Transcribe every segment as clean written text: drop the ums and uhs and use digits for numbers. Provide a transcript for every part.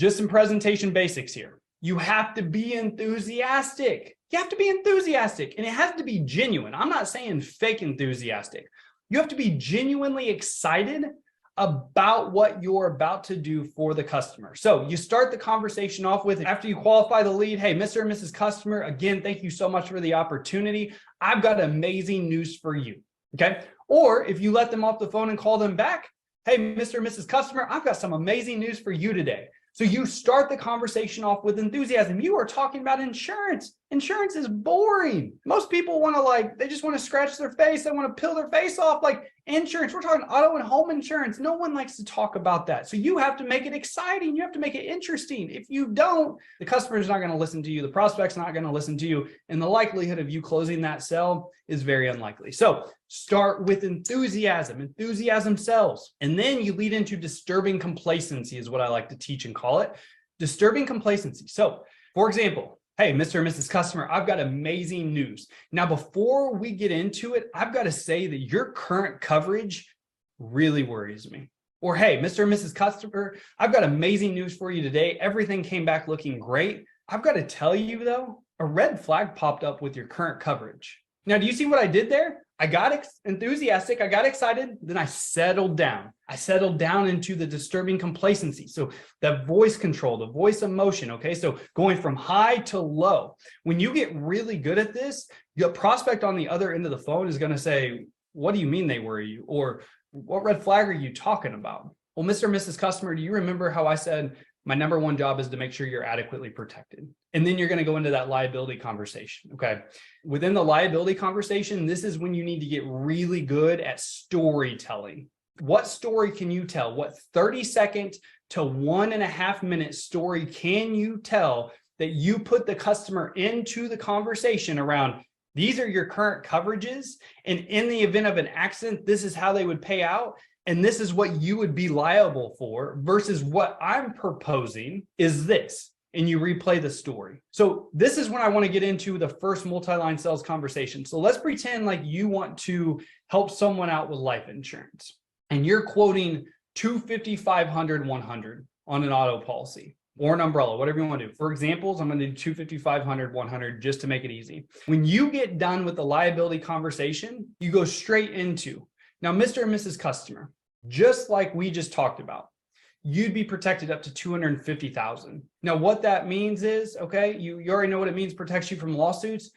Just some presentation basics here. You have to be enthusiastic. You have to be enthusiastic, and it has to be genuine. I'm not saying fake enthusiastic. You have to be genuinely excited about what you're about to do for the customer. So you start the conversation off with, after you qualify the lead, hey, Mr. and Mrs. Customer, again, thank you so much for the opportunity. I've got amazing news for you, okay? Or if you let them off the phone and call them back, hey, Mr. and Mrs. Customer, I've got some amazing news for you today. So you start the conversation off with enthusiasm. You are talking about insurance. Insurance is boring. Most people want to they just want to scratch their face. They want to peel their face off. Like insurance, we're talking auto and home insurance. No one likes to talk about that. So you have to make it exciting. You have to make it interesting. If you don't, the customer is not going to listen to you. The prospect's not going to listen to you. And the likelihood of you closing that sale is very unlikely. So start with enthusiasm. Enthusiasm sells. And then you lead into disturbing complacency is what I like to teach and call it. Disturbing complacency. So for example, hey, Mr. and Mrs. Customer, I've got amazing news. Now, before we get into it, I've got to say that your current coverage really worries me. Or, hey, Mr. and Mrs. Customer, I've got amazing news for you today. Everything came back looking great. I've got to tell you, though, a red flag popped up with your current coverage. Now, do you see what I did there? I got enthusiastic, I got excited, then I settled down. I settled down into the disturbing complacency. So that voice control, the voice emotion, okay? So going from high to low. When you get really good at this, your prospect on the other end of the phone is going to say, what do you mean they worry you? Or what red flag are you talking about? Well, Mr. and Mrs. Customer, do you remember how I said, my number one job is to make sure you're adequately protected? And then you're going to go into that liability conversation, okay? Within the liability conversation, this is when you need to get really good at storytelling. What story can you tell? What 30-second to 1.5 minute story can you tell that you put the customer into the conversation around, these are your current coverages, and in the event of an accident, this is how they would pay out, and this is what you would be liable for, versus what I'm proposing is this. And you replay the story. So this is when I want to get into the first multi-line sales conversation. So let's pretend like you want to help someone out with life insurance and you're quoting $250, $500, $100 on an auto policy or an umbrella, whatever you want to do. For examples, I'm going to do $250, $500, $100 just to make it easy. When you get done with the liability conversation, you go straight into, now, Mr. and Mrs. Customer, just like we just talked about, you'd be protected up to $250,000. Now, what that means is, okay, you already know what it means, protects you from lawsuits,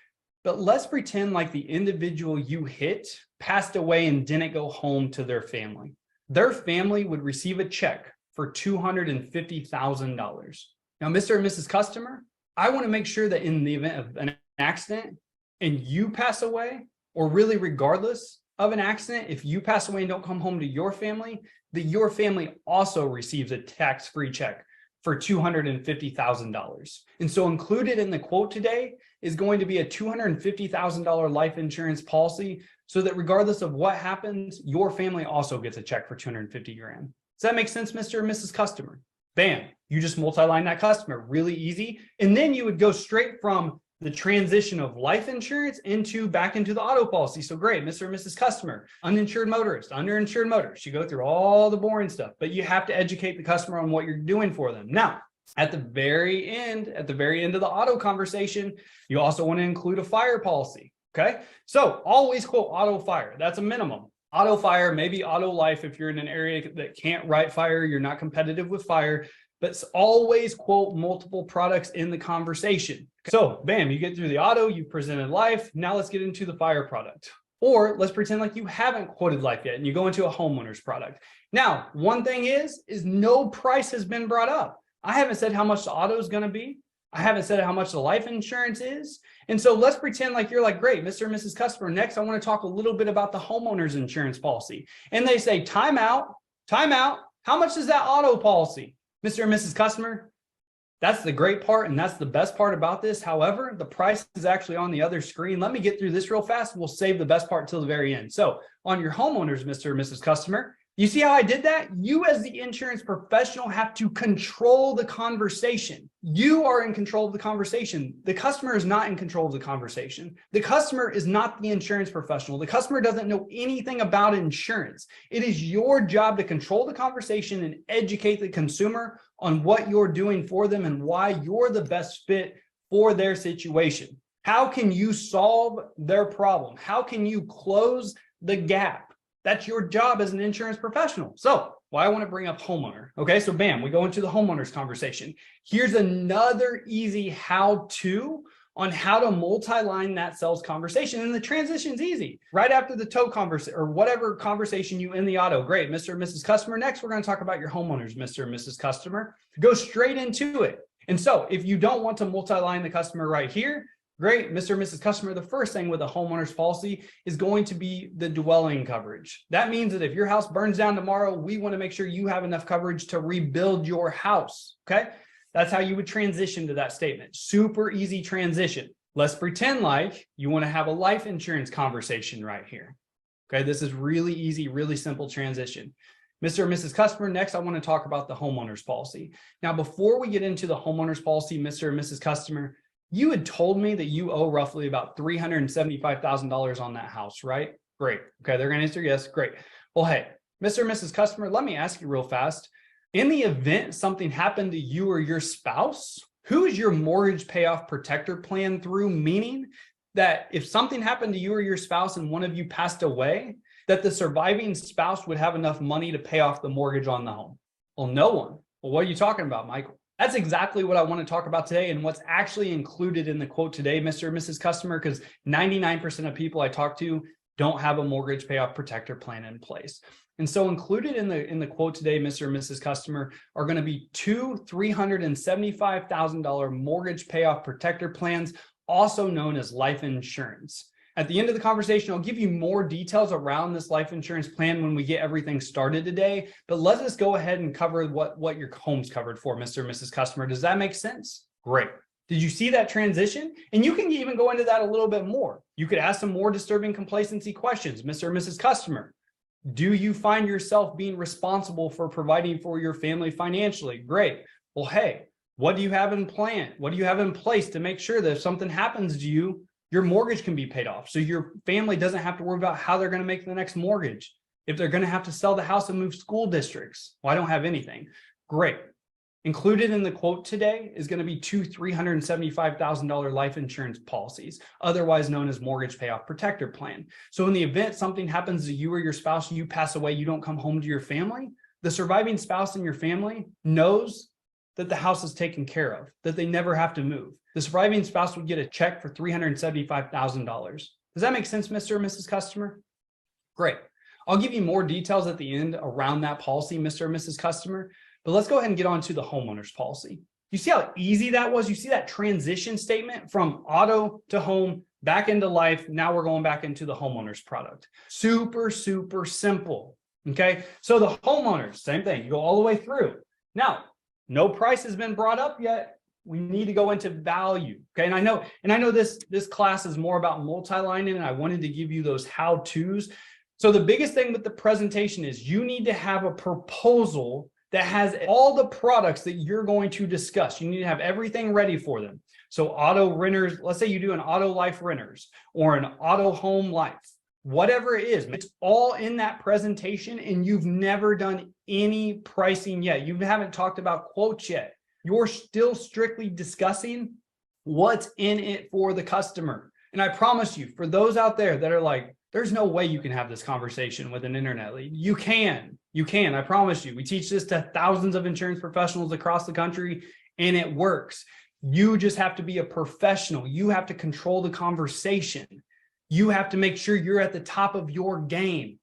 but let's pretend like the individual you hit passed away and didn't go home to their family. Their family would receive a check for $250,000. Now, Mr. and Mrs. Customer, I want to make sure that in the event of an accident and you pass away, or really regardless of an accident, if you pass away and don't come home to your family, that your family also receives a tax-free check for $250,000. And so included in the quote today is going to be a $250,000 life insurance policy, so that regardless of what happens, your family also gets a check for $250,000. Does that make sense, Mr. and Mrs. Customer? Bam, you just multi-line that customer, really easy. And then you would go straight from the transition of life insurance back into the auto policy. So great, Mr. and Mrs. Customer, uninsured motorist, underinsured motorist. You go through all the boring stuff, but you have to educate the customer on what you're doing for them. Now, at the very end of the auto conversation, you also want to include a fire policy. Okay. So always quote auto fire. That's a minimum. Auto fire, maybe auto life. If you're in an area that can't write fire, you're not competitive with fire, but always quote multiple products in the conversation. So bam, you get through the auto, you presented life. Now let's get into the fire product. Or let's pretend like you haven't quoted life yet and you go into a homeowner's product. Now, one thing is no price has been brought up. I haven't said how much the auto is going to be. I haven't said how much the life insurance is. And so let's pretend like you're like, great, Mr. and Mrs. Customer, next I want to talk a little bit about the homeowner's insurance policy. And they say, time out. How much is that auto policy? Mr. and Mrs. Customer, that's the great part, and that's the best part about this. However, the price is actually on the other screen. Let me get through this real fast. We'll save the best part till the very end. So on your homeowners, Mr. and Mrs. Customer, you see how I did that? You as the insurance professional have to control the conversation. You are in control of the conversation. The customer is not in control of the conversation. The customer is not the insurance professional. The customer doesn't know anything about insurance. It is your job to control the conversation and educate the consumer on what you're doing for them and why you're the best fit for their situation. How can you solve their problem? How can you close the gap? That's your job as an insurance professional. So why I want to bring up homeowner. Okay, so bam, we go into the homeowners conversation. Here's another easy how-to on how to multi-line that sales conversation. And the transition's easy. Right after the tow conversation or whatever conversation you end the auto, great, Mr. and Mrs. Customer. Next, we're going to talk about your homeowners, Mr. and Mrs. Customer. Go straight into it. And so if you don't want to multi-line the customer right here, great, Mr. and Mrs. Customer, the first thing with a homeowner's policy is going to be the dwelling coverage. That means that if your house burns down tomorrow, we want to make sure you have enough coverage to rebuild your house, okay? That's how you would transition to that statement. Super easy transition. Let's pretend like you want to have a life insurance conversation right here. Okay, this is really easy, really simple transition. Mr. and Mrs. Customer, next I want to talk about the homeowner's policy. Now, before we get into the homeowner's policy, Mr. and Mrs. Customer, you had told me that you owe roughly about $375,000 on that house, right? Great. Okay, they're going to answer yes. Great. Well, hey, Mr. and Mrs. Customer, let me ask you real fast. In the event something happened to you or your spouse, who is your mortgage payoff protector plan through? Meaning that if something happened to you or your spouse and one of you passed away, that the surviving spouse would have enough money to pay off the mortgage on the home. Well, no one. Well, what are you talking about, Michael? That's exactly what I want to talk about today and what's actually included in the quote today, Mr. and Mrs. Customer, because 99% of people I talk to don't have a mortgage payoff protector plan in place. And so included in the quote today, Mr. and Mrs. Customer, are going to be two $375,000 mortgage payoff protector plans, also known as life insurance. At the end of the conversation, I'll give you more details around this life insurance plan when we get everything started today. But let us go ahead and cover what your home's covered for, Mr. and Mrs. Customer. Does that make sense? Great. Did you see that transition? And you can even go into that a little bit more. You could ask some more disturbing complacency questions, Mr. and Mrs. Customer. Do you find yourself being responsible for providing for your family financially? Great. Well, hey, what do you have in plan? What do you have in place to make sure that if something happens to you, your mortgage can be paid off so your family doesn't have to worry about how they're going to make the next mortgage? If they're going to have to sell the house and move school districts, well, I don't have anything. Great. Included in the quote today is going to be two $375,000 life insurance policies, otherwise known as mortgage payoff protector plan. So in the event something happens to you or your spouse, you pass away, you don't come home to your family, the surviving spouse in your family knows that the house is taken care of, that they never have to move. The surviving spouse would get a check for $375,000. Does that make sense, Mr. or Mrs. Customer? Great. I'll give you more details at the end around that policy, Mr. or Mrs. Customer. But let's go ahead and get on to the homeowner's policy. You see how easy that was? You see that transition statement from auto to home, back into life. Now we're going back into the homeowner's product. Super, super simple. Okay. So the homeowners, same thing. You go all the way through. Now, no price has been brought up yet. We need to go into value. Okay. And I know this class is more about multi-lining, and I wanted to give you those how-tos. So the biggest thing with the presentation is you need to have a proposal that has all the products that you're going to discuss. You need to have everything ready for them. So auto renters, let's say you do an auto life renters or an auto home life, whatever it is, it's all in that presentation, and you've never done any pricing yet. You haven't talked about quotes yet. You're still strictly discussing what's in it for the customer. And I promise you, for those out there that are like, there's no way you can have this conversation with an internet lead. You can, I promise you. We teach this to thousands of insurance professionals across the country, and it works. You just have to be a professional. You have to control the conversation. You have to make sure you're at the top of your game.